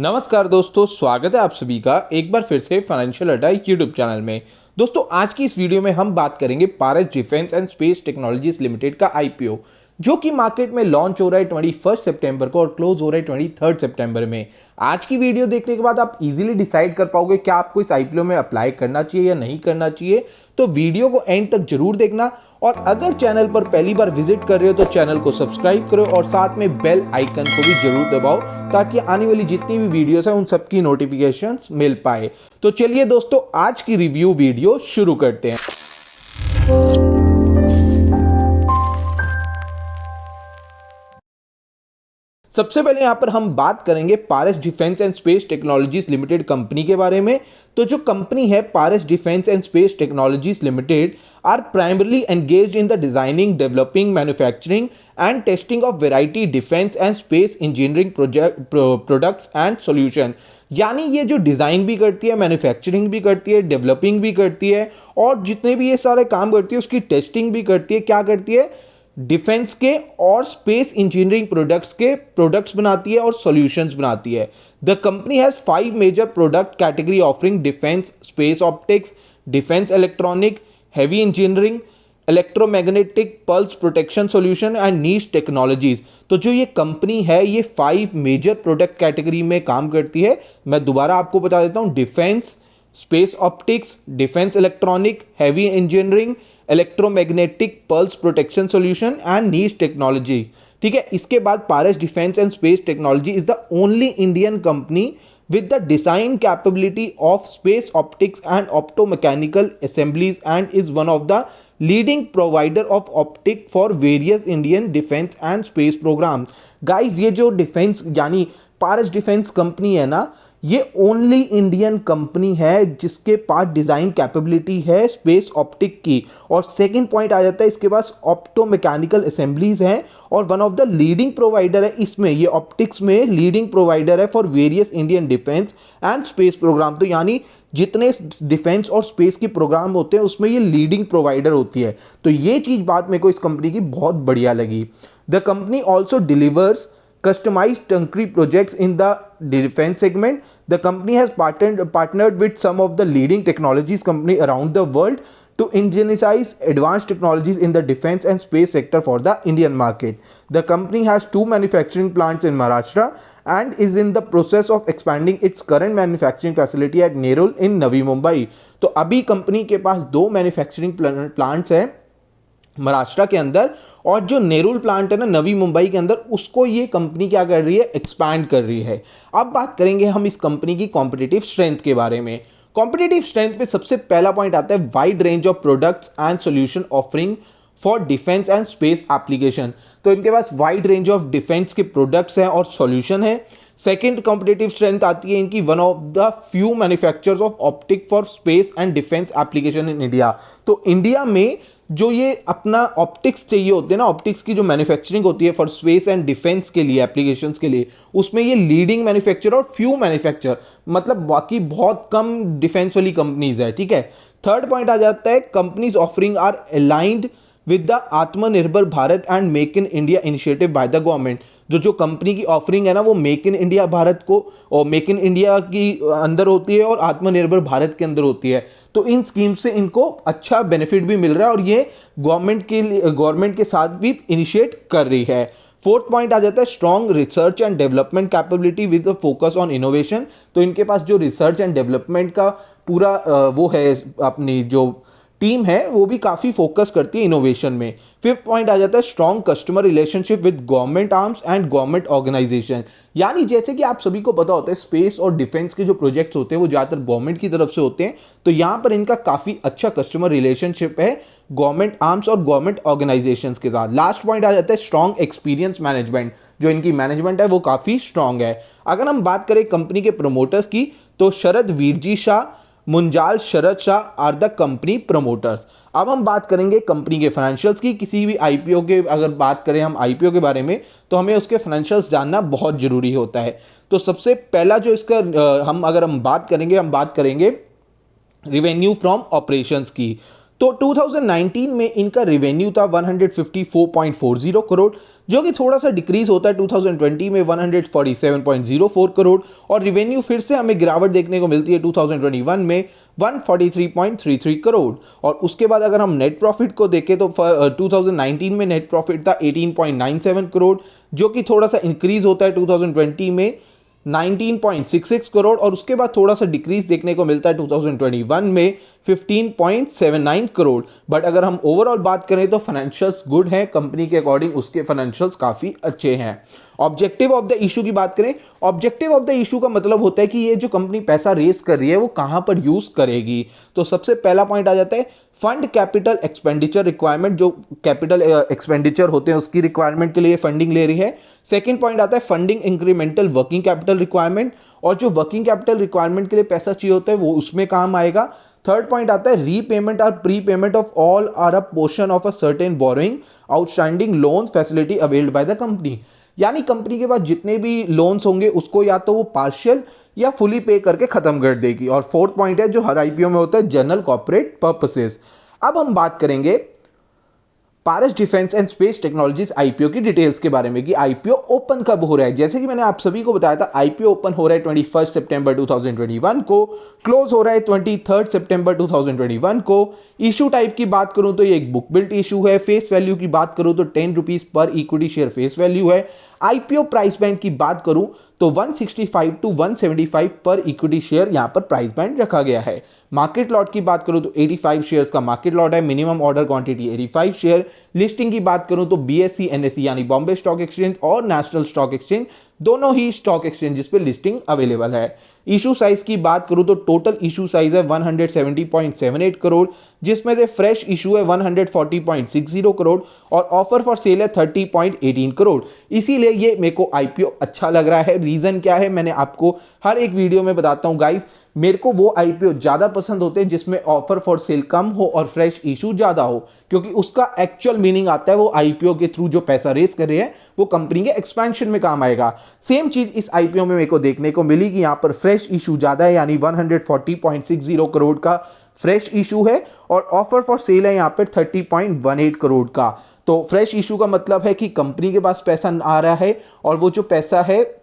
नमस्कार दोस्तों, स्वागत है आप सभी का एक बार फिर से फाइनेंशियल अड्डा यूट्यूब चैनल में। दोस्तों, आज की इस वीडियो में हम बात करेंगे Paras defence and space technologies limited का आईपीओ, जो कि मार्केट में लॉन्च हो रहा है 21 सितंबर को और क्लोज हो रहा है 23 सितंबर में। आज की वीडियो देखने के बाद आप इजीली डिसाइड कर पाओगे क्या आपको इस आईपीओ में अप्लाई करना चाहिए या नहीं करना चाहिए। तो वीडियो को एंड तक जरूर देखना, और अगर चैनल पर पहली बार विजिट कर रहे हो तो चैनल को सब्सक्राइब करो और साथ में बेल आइकन को भी जरूर दबाओ ताकि आने वाली जितनी भी वीडियोस हैं उन सबकी नोटिफिकेशंस मिल पाए। तो चलिए दोस्तों, आज की रिव्यू वीडियो शुरू करते हैं। सबसे पहले यहां पर हम बात करेंगे Paras defence and space technologies limited company के बारे में। तो जो कंपनी है Paras defence and space technologies limited are primarily engaged in the designing, developing, manufacturing and testing of variety defence and space engineering products and solution. यानी ये जो design भी करती है, मैन्युफैक्चरिंग भी करती है, डेवलपिंग भी करती है और जितने भी ये सारे काम करती है उसकी टेस्टिंग भी करती है। क्या करती है? डिफेंस के और स्पेस इंजीनियरिंग प्रोडक्ट्स के प्रोडक्ट्स बनाती है और सॉल्यूशंस बनाती है। The company has 5 major product category offering defence space optics, defence electronic, heavy engineering, electromagnetic pulse protection solution and niche technologies. तो जो ये कंपनी है ये 5 मेजर प्रोडक्ट कैटेगरी में काम करती है। मैं दोबारा आपको बता देता हूं, defence, space optics, defence electronic, heavy engineering, electromagnetic pulse protection solution and niche technology. ठीक है, इसके बाद Paras defence and space technology is the only Indian company with the design capability of space optics and optomechanical assemblies and is one of the leading provider of optic for various Indian defense and space programs। guys, ये जो defence यानी पारस defence company है ना, ये only Indian company है जिसके पास design capability है space optic की। और सेकंड पॉइंट आ जाता है, इसके पास ऑप्टो मैकेनिकल असेंबलीज हैं और one of the leading provider है इसमें, ये ऑप्टिक्स में लीडिंग प्रोवाइडर है for various Indian defence and space programme. तो यानी जितने डिफेंस और स्पेस के प्रोग्राम होते हैं उसमें ये लीडिंग प्रोवाइडर होती है। तो ये चीज बात मेरे को इस कंपनी की बहुत बढ़िया लगी। The company also delivers customized turnkey projects in the defense segment. The company has partnered with some of the leading technologies company around the world to indigenize advanced technologies in the defense and space sector for the Indian market. The company has 2 manufacturing plants in Maharashtra and is in the process of expanding its current manufacturing facility at Nerul in Navi Mumbai. तो अभी company के पास 2 manufacturing plants हैं महाराष्ट्र के अंदर, और जो Nerul plant है ना नवी मुंबई के अंदर, उसको ये कंपनी क्या कर रही है? एक्सपैंड कर रही है। अब बात करेंगे हम इस कंपनी की कॉम्पिटिटिव स्ट्रेंथ के बारे में। कॉम्पिटिटिव स्ट्रेंथ पे सबसे पहला पॉइंट आता है wide range of products and solution offering for defence and space application. तो इनके पास वाइड रेंज ऑफ डिफेंस के प्रोडक्ट्स हैं और सॉल्यूशन है। सेकेंड कॉम्पिटिटिव स्ट्रेंथ आती है इनकी one of the few manufacturers of optic for space and defence application in India. तो इंडिया में जो ये अपना ऑप्टिक्स चाहिए होते हैं ना, ऑप्टिक्स की जो मैन्युफैक्चरिंग होती है फॉर स्पेस एंड डिफेंस के लिए, एप्लीकेशंस के लिए, उसमें ये लीडिंग मैन्युफैक्चरर और फ्यू मैन्युफैक्चरर, मतलब बाकी बहुत कम डिफेंस वाली कंपनीज है। ठीक है, थर्ड पॉइंट आ जाता है companies offering are aligned with the Aatmanirbhar Bharat and make in India initiative by the government. जो कंपनी की ऑफरिंग है ना वो मेक इन इंडिया भारत को और मेक इन इंडिया की अंदर होती है और आत्मनिर्भर भारत के अंदर होती है। तो इन स्कीम से इनको अच्छा बेनिफिट भी मिल रहा है और ये गवर्नमेंट के साथ भी इनिशिएट कर रही है। फोर्थ पॉइंट आ जाता है strong research and development capability with a focus on innovation. तो इनके पास जो रिसर्च एंड डेवलपमेंट का पूरा वो है, अपनी जो टीम है वो भी काफी फोकस करती है इनोवेशन में। फिफ्थ पॉइंट आ जाता है strong customer relationship with government arms and government organisation. यानी जैसे कि आप सभी को पता होता है स्पेस और डिफेंस के जो प्रोजेक्ट्स होते हैं वो ज्यादातर गवर्नमेंट की तरफ से होते हैं, तो यहां पर इनका काफी अच्छा कस्टमर रिलेशनशिप है गवर्नमेंट आर्म्स और गवर्नमेंट ऑर्गेनाइजेशंस के साथ। लास्ट पॉइंट आ जाता है स्ट्रॉन्ग एक्सपीरियंस मैनेजमेंट। जो इनकी मैनेजमेंट है वो काफी स्ट्रॉन्ग है। अगर हम बात करें कंपनी के प्रमोटर्स की तो Sharad Virji Shah, Munjal Sharad Shah are the company promoters. अब हम बात करेंगे कंपनी के फाइनेंशियल्स की। किसी भी आईपीओ के अगर बात करें हम आईपीओ के बारे में तो हमें उसके फाइनेंशियल्स जानना बहुत जरूरी होता है। तो सबसे पहला जो इसका हम बात करेंगे रिवेन्यू फ्रॉम ऑपरेशंस की। तो 2019 में इनका रेवेन्यू था 154.40 करोड़, जो कि थोड़ा सा डिक्रीज होता है 2020 में 147.04 करोड़, और रिवेन्यू फिर से हमें गिरावट देखने को मिलती है 2021 में 143.33 करोड़। और उसके बाद अगर हम नेट प्रॉफिट को देखें तो 2019 में नेट प्रॉफिट था 18.97 करोड़, जो कि थोड़ा सा इंक्रीज होता है 2020 में 19.66 करोड़, और उसके बाद थोड़ा सा डिक्रीज देखने को मिलता है 2021 में 15.79 करोड़। बट अगर हम ओवरऑल बात करें तो फाइनेंशियल्स गुड हैं कंपनी के अकॉर्डिंग, उसके फाइनेंशियल्स काफ़ी अच्छे हैं। ऑब्जेक्टिव ऑफ द इशू की बात करें, ऑब्जेक्टिव ऑफ द इशू का मतलब होता है कि ये जो कंपनी पैसा रेस कर रही है वो कहां पर यूज करेगी। तो सबसे पहला पॉइंट आ जाता है फंड कैपिटल एक्सपेंडिचर रिक्वायरमेंट, जो कैपिटल एक्सपेंडिचर होते हैं उसकी रिक्वायरमेंट के लिए फंडिंग ले रही है। सेकंड पॉइंट आता है funding incremental working capital requirement, और जो वर्किंग कैपिटल रिक्वायरमेंट के लिए पैसा चाहिए होता है वो उसमें काम आएगा। थर्ड पॉइंट आता है रीपेमेंट और prepayment of all or a portion of a certain borrowing outstanding loans facility availed by the company, यानी कंपनी के पास जितने भी लोन्स होंगे उसको या तो वो पार्शियल या फुली पे करके खत्म कर देगी। और फोर्थ पॉइंट है जो हर आईपीओ में होता है जनरल कॉर्पोरेट पर्पसेस। अब हम बात करेंगे Paras defence and space technologies IPO की डिटेल्स के बारे में कि आईपीओ ओपन कब हो रहा है। जैसे कि मैंने आप सभी को बताया था आईपीओ ओपन हो रहा है 21 सितंबर 2021 को, क्लोज हो रहा है 23 सितंबर 2021 को। इशू टाइप की बात करूं तो ये एक बुक बिल्ट इशू है। फेस वैल्यू की बात करूं तो 10 rupees per equity share face value है। आईपीओ प्राइस बैंड की बात करूं तो 165 टू 175 पर इक्विटी शेयर यहां पर प्राइस बैंड रखा गया है। मार्केट लॉट की बात करूं तो 85 शेयर्स का मार्केट लॉट है। Minimum order quantity 85 share. Listing की बात करूं तो बीएससी एनएससी यानी बॉम्बे स्टॉक एक्सचेंज और नेशनल स्टॉक एक्सचेंज दोनों ही स्टॉक एक्सचेंजेस पे लिस्टिंग अवेलेबल है। इशू साइज की बात करूं तो टोटल इशू साइज है 170.78 करोड़, जिसमें से फ्रेश इशू है 140.60 करोड़ और ऑफर फॉर सेल है 30.18 करोड़। इसीलिए ये मेरे को आईपीओ अच्छा लग रहा है। रीजन क्या है मैंने आपको हर एक वीडियो में बताता हूं गाइस। मेरे को वो आईपीओ ज्यादा पसंद होते हैं जिसमें ऑफर फॉर सेल कम हो और फ्रेश इशू ज्यादा हो, क्योंकि उसका एक्चुअल मीनिंग आता है वो आईपीओ के थ्रू जो पैसा रेस कर रहे हैं वो कंपनी के एक्सपेंशन में काम आएगा। सेम चीज इस आईपीओ में मेरे को देखने को मिली कि यहां पर फ्रेश इशू ज्यादा है, यानी 140.60 करोड़ का फ्रेश इशू है और ऑफर फॉर सेल है यहां पर 30.18 करोड़ का। तो फ्रेश इशू का मतलब है कि कंपनी के पास पैसा आ रहा है और वो जो पैसा है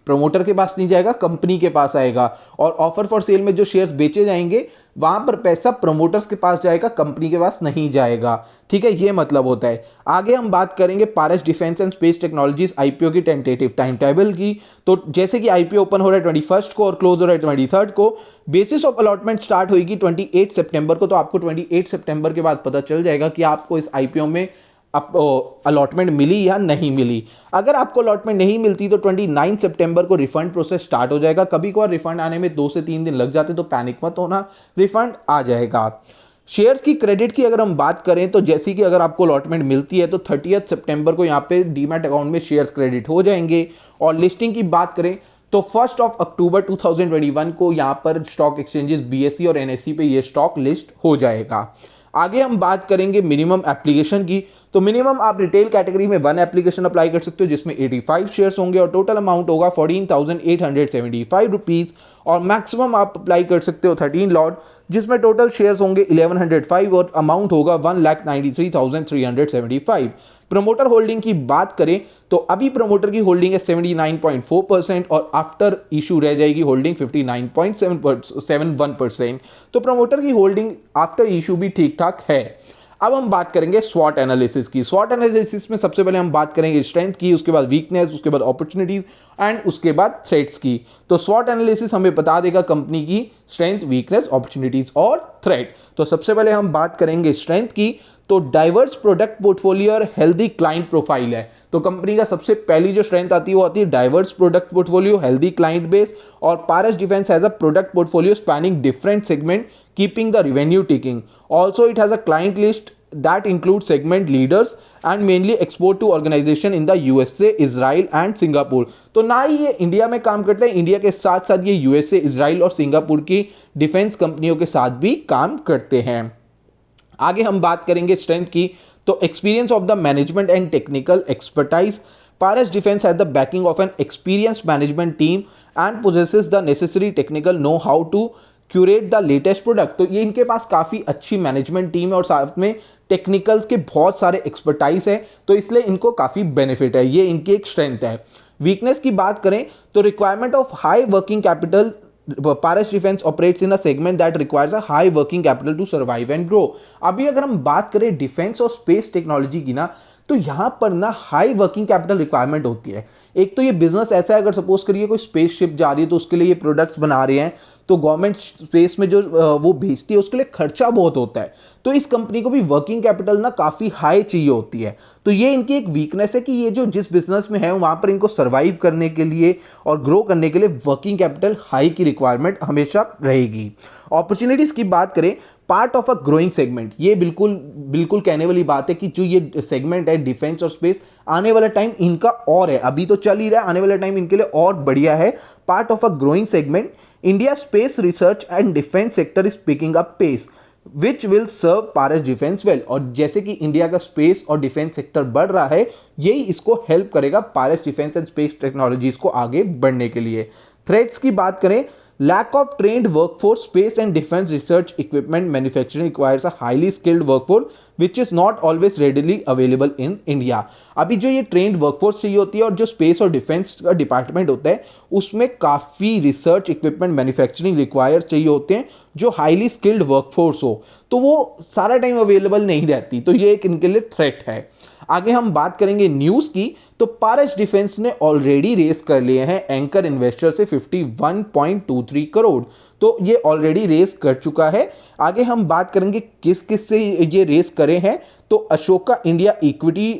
प्रमोटर के पास नहीं जाएगा, कंपनी के पास आएगा। और ऑफर फॉर सेल में जो शेयर्स बेचे जाएंगे वहां पर पैसा प्रमोटर्स के पास जाएगा, कंपनी के पास नहीं जाएगा। ठीक है, ये मतलब होता है। आगे हम बात करेंगे Paras defence and space technologies IPO की टेंटेटिव टाइम टेबल की। तो जैसे कि आईपीओ ओपन हो रहा है 21 को और क्लोज हो रहा है 23 को। बेसिस ऑफ अलॉटमेंट स्टार्ट होगी 28 सितंबर को। तो आपको 28 सितंबर के बाद पता चल जाएगा कि आपको इस आईपीओ में अलॉटमेंट मिली या नहीं मिली। अगर आपको अलॉटमेंट नहीं मिलती तो 29 सितंबर को रिफंड प्रोसेस स्टार्ट हो जाएगा। कभी कभार रिफंड आने में 2 से 3 दिन लग जाते, तो पैनिक मत होना, रिफंड आ जाएगा। शेयर्स की क्रेडिट की अगर हम बात करें तो जैसे कि अगर आपको अलॉटमेंट मिलती है तो 30 सितंबर को यहाँ पे डीमैट अकाउंट में शेयर्स क्रेडिट हो जाएंगे। और लिस्टिंग की बात करें तो 1 अक्टूबर 2021 को यहाँ पर स्टॉक एक्सचेंजेस बीएससी और एनएससी पे ये स्टॉक लिस्ट हो जाएगा। आगे हम बात करेंगे मिनिमम एप्लीकेशन की। तो मिनिमम आप रिटेल कैटेगरी में 1 एप्लीकेशन अप्लाई कर सकते हो जिसमें 85 शेयर्स होंगे और टोटल अमाउंट होगा 14,875 रुपीज। और मैक्सिमम आप अप्लाई कर सकते हो 13 लॉट जिसमें टोटल शेयर्स होंगे 1105 और अमाउंट होगा 1,93,375। प्रमोटर होल्डिंग की बात करें तो अभी प्रमोटर की होल्डिंग है 79.4% और आफ्टर इशू रह जाएगी होल्डिंग 59.71%। तो प्रमोटर की होल्डिंग आफ्टर इशू भी ठीक ठाक है। अब हम बात करेंगे स्वॉट एनालिसिस की। स्वॉट एनालिसिस में सबसे पहले हम बात करेंगे स्ट्रेंथ की, उसके बाद वीकनेस, उसके बाद अपॉर्चुनिटीज एंड उसके बाद थ्रेट्स की। तो स्वॉट एनालिसिस हमें बता देगा कंपनी की स्ट्रेंथ, वीकनेस, अपॉर्चुनिटीज और थ्रेट। तो सबसे पहले हम बात करेंगे स्ट्रेंथ की। तो डाइवर्स प्रोडक्ट पोर्टफोलियो और हेल्दी क्लाइंट प्रोफाइल है। तो कंपनी का सबसे पहली जो स्ट्रेंथ आती है वो आती है diverse product portfolio, healthy client base. और Paras defence has a product portfolio spanning different segment keeping the revenue ticking. Also it has a client list that include segment leaders and mainly export to organization in the USA, Israel and Singapore। तो ना ही ये India में काम करते हैं, India के साथ साथ ये यूएसए, इजराइल और सिंगापुर की डिफेंस कंपनियों के साथ भी काम करते हैं। आगे हम बात करेंगे स्ट्रेंथ की। तो experience of the management and technical expertise. Paras defence has the banking of an experience management team and possesses the necessary technical know-how to curate the latest product. तो ये इनके पास काफ़ी अच्छी मैनेजमेंट टीम है और साथ में टेक्निकल्स के बहुत सारे एक्सपर्टाइज है, तो इसलिए इनको काफ़ी बेनिफिट है, ये इनकी एक स्ट्रेंथ है। वीकनेस की बात करें तो requirement of high working capital, Paras defence operates in a segment that requires a high working capital to survive and grow. अभी अगर हम बात करें डिफेंस और स्पेस टेक्नोलॉजी की ना, तो यहां पर ना हाई वर्किंग कैपिटल रिक्वायरमेंट होती है। एक तो ये बिजनेस ऐसा है, अगर सपोज करिए कोई स्पेस शिप जा रही है तो उसके लिए ये प्रोडक्ट्स बना रहे हैं, तो गवर्नमेंट स्पेस में जो वो भेजती है उसके लिए खर्चा बहुत होता है, तो इस कंपनी को भी वर्किंग कैपिटल ना काफ़ी हाई चाहिए होती है। तो ये इनकी एक वीकनेस है कि ये जो जिस बिजनेस में है वहाँ पर इनको सर्वाइव करने के लिए और ग्रो करने के लिए वर्किंग कैपिटल हाई की रिक्वायरमेंट हमेशा रहेगी। अपॉर्चुनिटीज़ की बात करें, part of a growing segment, ये बिल्कुल बिल्कुल कहने वाली बात है कि जो ये सेगमेंट है डिफेंस और स्पेस, आने वाला टाइम इनका और है, अभी तो चल ही रहा है, आने वाला टाइम इनके लिए और बढ़िया है। Part of a growing segment, India space research and defence sector is picking up pace which will serve Paras defence well. और जैसे कि इंडिया का स्पेस और डिफेंस सेक्टर बढ़ रहा है, यही इसको हेल्प करेगा पारस डिफेंस एंड स्पेस टेक्नोलॉजीज को आगे बढ़ने के लिए। थ्रेट्स की बात करें, lack of trained workforce, space and defense research equipment manufacturing requires a highly skilled workforce which is not always readily available in India। अभी जो ये ट्रेंड वर्कफोर्स चाहिए होती है और जो स्पेस और डिफेंस का डिपार्टमेंट होता है उसमें काफ़ी रिसर्च इक्विपमेंट मैन्युफैक्चरिंग रिक्वायर चाहिए होते हैं जो हाईली स्किल्ड वर्कफोर्स हो, तो वो सारा टाइम अवेलेबल नहीं रहती, तो ये एक इनके लिए थ्रेट है। आगे हम बात करेंगे न्यूज़ की, तो पारस डिफेंस ने ऑलरेडी रेस कर लिए हैं एंकर इन्वेस्टर से 51.23 करोड़, तो ये ऑलरेडी रेस कर चुका है। आगे हम बात करेंगे किस किस से ये रेस करे हैं, तो Ashoka India equity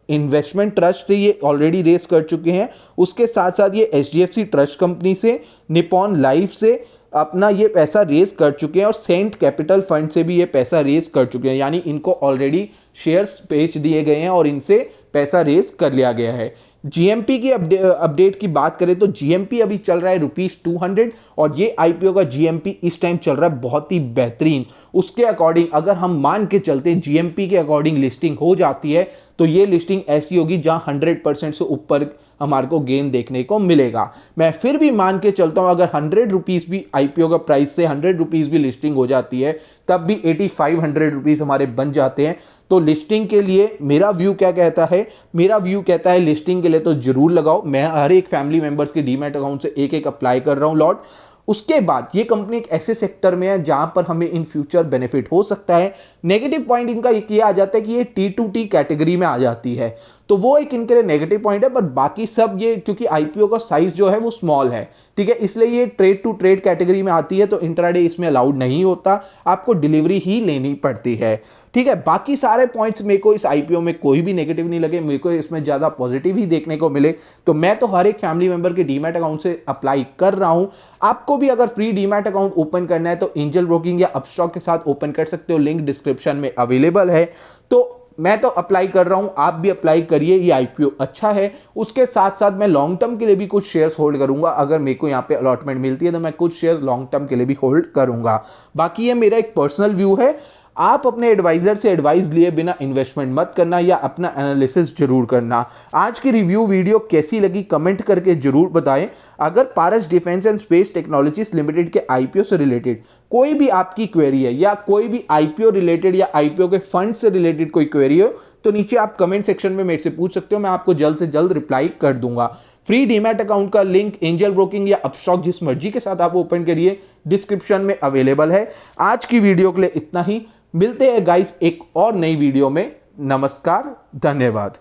investment trust से ये ऑलरेडी रेस कर चुके हैं, उसके साथ साथ ये एचडीएफसी ट्रस्ट कंपनी से, निपॉन लाइफ से अपना ये पैसा रेस कर चुके हैं और सेंट कैपिटल फंड से भी ये पैसा रेस कर चुके हैं, यानी इनको ऑलरेडी शेयर्स बेच दिए गए हैं और इनसे पैसा रेस कर लिया गया है। जीएमपी की अपडेट की बात करें तो जीएमपी अभी चल रहा है ₹200 और ये आईपीओ का जीएमपी इस टाइम चल रहा है बहुत ही बेहतरीन। उसके अकॉर्डिंग अगर हम मान के चलते हैं जीएमपी के अकॉर्डिंग लिस्टिंग हो जाती है तो ये लिस्टिंग ऐसी होगी जहां 100% से ऊपर हमारे को गेन देखने को मिलेगा। मैं फिर भी मान के चलता हूं अगर 100 रुपीज़ भी आईपीओ का प्राइस से 100 रुपीज़ भी लिस्टिंग हो जाती है तब भी 8500 रुपीज़ हमारे बन जाते हैं। तो लिस्टिंग के लिए मेरा व्यू क्या कहता है, मेरा व्यू कहता है लिस्टिंग के लिए तो जरूर लगाओ। मैं हर एक फैमिली मेंबर्स के डीमैट अकाउंट से एक एक अप्लाई कर रहा हूं लॉट। उसके बाद ये कंपनी एक ऐसे सेक्टर में है जहां पर हमें इन फ्यूचर बेनिफिट हो सकता है। नेगेटिव पॉइंट इनका ये आ जाता है कि ये T2T कैटेगरी में आ जाती है, तो वो एक इनके लिए नेगेटिव पॉइंट है, पर बाकी सब ये क्योंकि आईपीओ का साइज जो है वो स्मॉल है, ठीक है, इसलिए ये ट्रेड टू ट्रेड कैटेगरी में आती है, तो इंट्राडे इसमें अलाउड नहीं होता, आपको डिलीवरी ही लेनी पड़ती है, ठीक है। बाकी सारे पॉइंट्स मेरे को इस आईपीओ में कोई भी नेगेटिव नहीं लगे, मेरे को इसमें ज्यादा पॉजिटिव ही देखने को मिले, तो मैं तो हर एक फैमिली मेंबर के डीमैट अकाउंट से अप्लाई कर रहा हूं। आपको भी अगर फ्री डीमैट अकाउंट ओपन करना है तो एंजल ब्रोकिंग या अपस्टॉक के साथ ओपन कर सकते हो, लिंक डिस्क्रिप्शन में अवेलेबल है। तो मैं तो अप्लाई कर रहा हूं, आप भी अप्लाई करिए, ये आईपीओ अच्छा है। उसके साथ साथ मैं लॉन्ग टर्म के लिए भी कुछ शेयर्स होल्ड करूंगा, अगर मेरे को यहाँ पे अलॉटमेंट मिलती है तो मैं कुछ शेयर्स लॉन्ग टर्म के लिए भी होल्ड करूंगा। बाकी ये मेरा एक पर्सनल व्यू है, आप अपने एडवाइजर से एडवाइस लिए बिना इन्वेस्टमेंट मत करना या अपना एनालिसिस जरूर करना। आज की रिव्यू वीडियो कैसी लगी कमेंट करके जरूर बताएं। अगर Paras defence and space technologies limited के आईपीओ से रिलेटेड कोई भी आपकी क्वेरी है या कोई भी आईपीओ रिलेटेड या आईपीओ के फंड से रिलेटेड कोई क्वेरी हो तो नीचे आप कमेंट सेक्शन में मेरे से पूछ सकते हो, मैं आपको जल्द से जल्द रिप्लाई कर दूंगा। फ्री डीमैट अकाउंट का लिंक एंजल ब्रोकिंग या अपस्टॉक जिस मर्जी के साथ आप ओपन करिए डिस्क्रिप्शन में अवेलेबल है। आज की वीडियो के लिए इतना ही, मिलते हैं गाइस एक और नई वीडियो में। नमस्कार, धन्यवाद।